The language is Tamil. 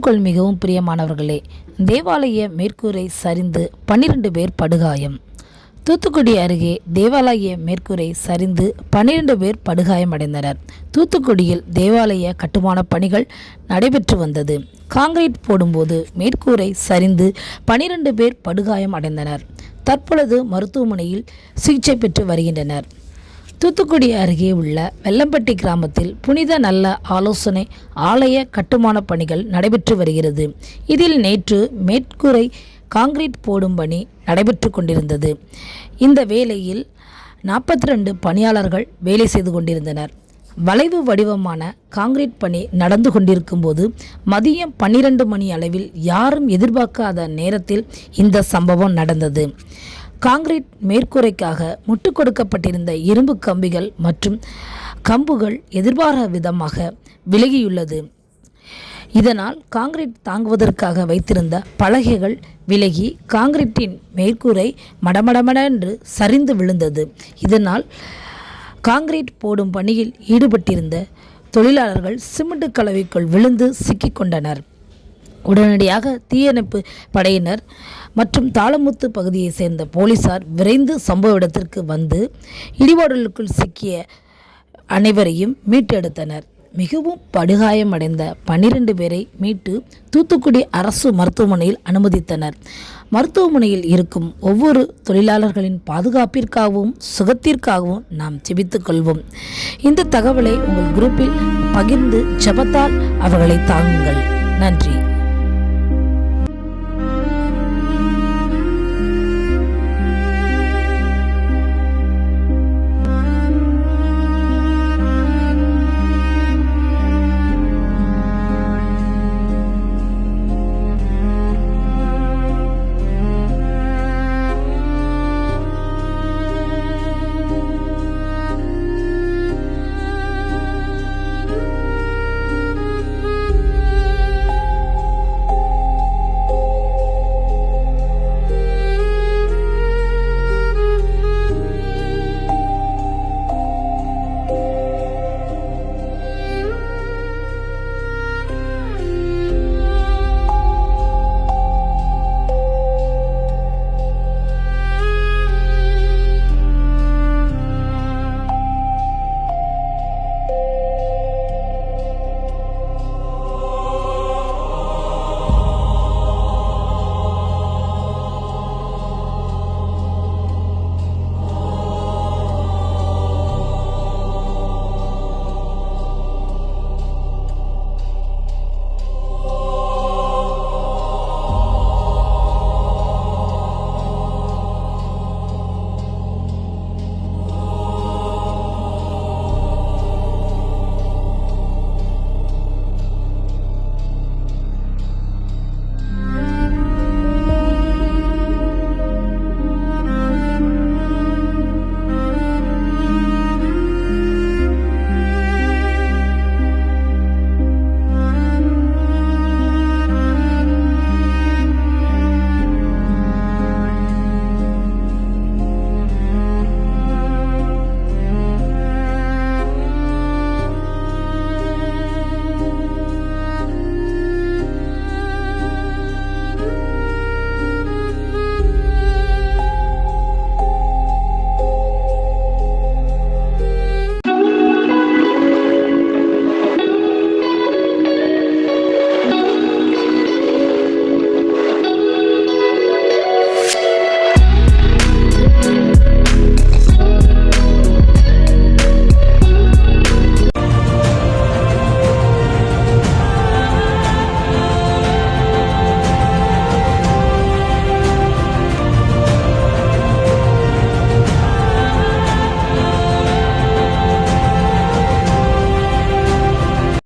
கிறிஸ்துக்குள் மிகவும் பிரியமானவர்களே, தேவாலய மேற்கூரை சரிந்து 12 பேர் படுகாயம். தூத்துக்குடி அருகே தேவாலய மேற்கூரை சரிந்து 12 பேர் படுகாயமடைந்தனர். தூத்துக்குடியில் தேவாலய கட்டுமான பணிகள் நடைபெற்று வந்தது. காங்கிரீட் போடும்போது மேற்கூரை சரிந்து 12 பேர் படுகாயம் அடைந்தனர். தற்பொழுது மருத்துவமனையில் சிகிச்சை பெற்று வருகின்றனர். தூத்துக்குடி அருகே உள்ள வெள்ளம்பட்டி கிராமத்தில் புனித நல்ல ஆலோசனை ஆலய கட்டுமான பணிகள் நடைபெற்று வருகிறது. இதில் நேற்று மேற்கூரை காங்கிரீட் போடும் பணி நடைபெற்று கொண்டிருந்தது. இந்த வேளையில் 42 பணியாளர்கள் வேலை செய்து கொண்டிருந்தனர். வளைவு வடிவமான காங்கிரீட் பணி நடந்து கொண்டிருக்கும் போது மதியம் 12 மணி அளவில் யாரும் எதிர்பார்க்காத நேரத்தில் இந்த சம்பவம் நடந்தது. காங்கிரீட் மேற்கூரைக்காக முட்டு கொடுக்கப்பட்டிருந்த இரும்பு கம்பிகள் மற்றும் கம்புகள் எதிர்பாராத விதமாக விலகியுள்ளது. இதனால் காங்கிரீட் தாங்குவதற்காக வைத்திருந்த பலகைகள் விலகி காங்கிரீட்டின் மேற்கூரை மடமடமென்று சரிந்து விழுந்தது. இதனால் காங்கிரீட் போடும் பணியில் ஈடுபட்டிருந்த தொழிலாளர்கள் சிமெண்ட் கலவைக்குள் விழுந்து சிக்கிக்கொண்டனர். உடனடியாக தீயணைப்பு படையினர் மற்றும் தாளமுத்து பகுதியை சேர்ந்த போலீசார் விரைந்து சம்பவ இடத்திற்கு வந்து இடிபாடுகளுக்குள் சிக்கிய அனைவரையும் மீட்டெடுத்தனர். மிகவும் படுகாயமடைந்த 12 பேரை மீட்டு தூத்துக்குடி அரசு மருத்துவமனையில் அனுமதித்தனர். மருத்துவமனையில் இருக்கும் ஒவ்வொரு தொழிலாளர்களின் பாதுகாப்பிற்காகவும் சுகத்திற்காகவும் நாம் ஜெபித்துக் கொள்வோம். இந்த தகவலை உங்கள் குரூப்பில் பகிர்ந்து ஜெபத்தால் அவர்களை தாங்குங்கள். நன்றி.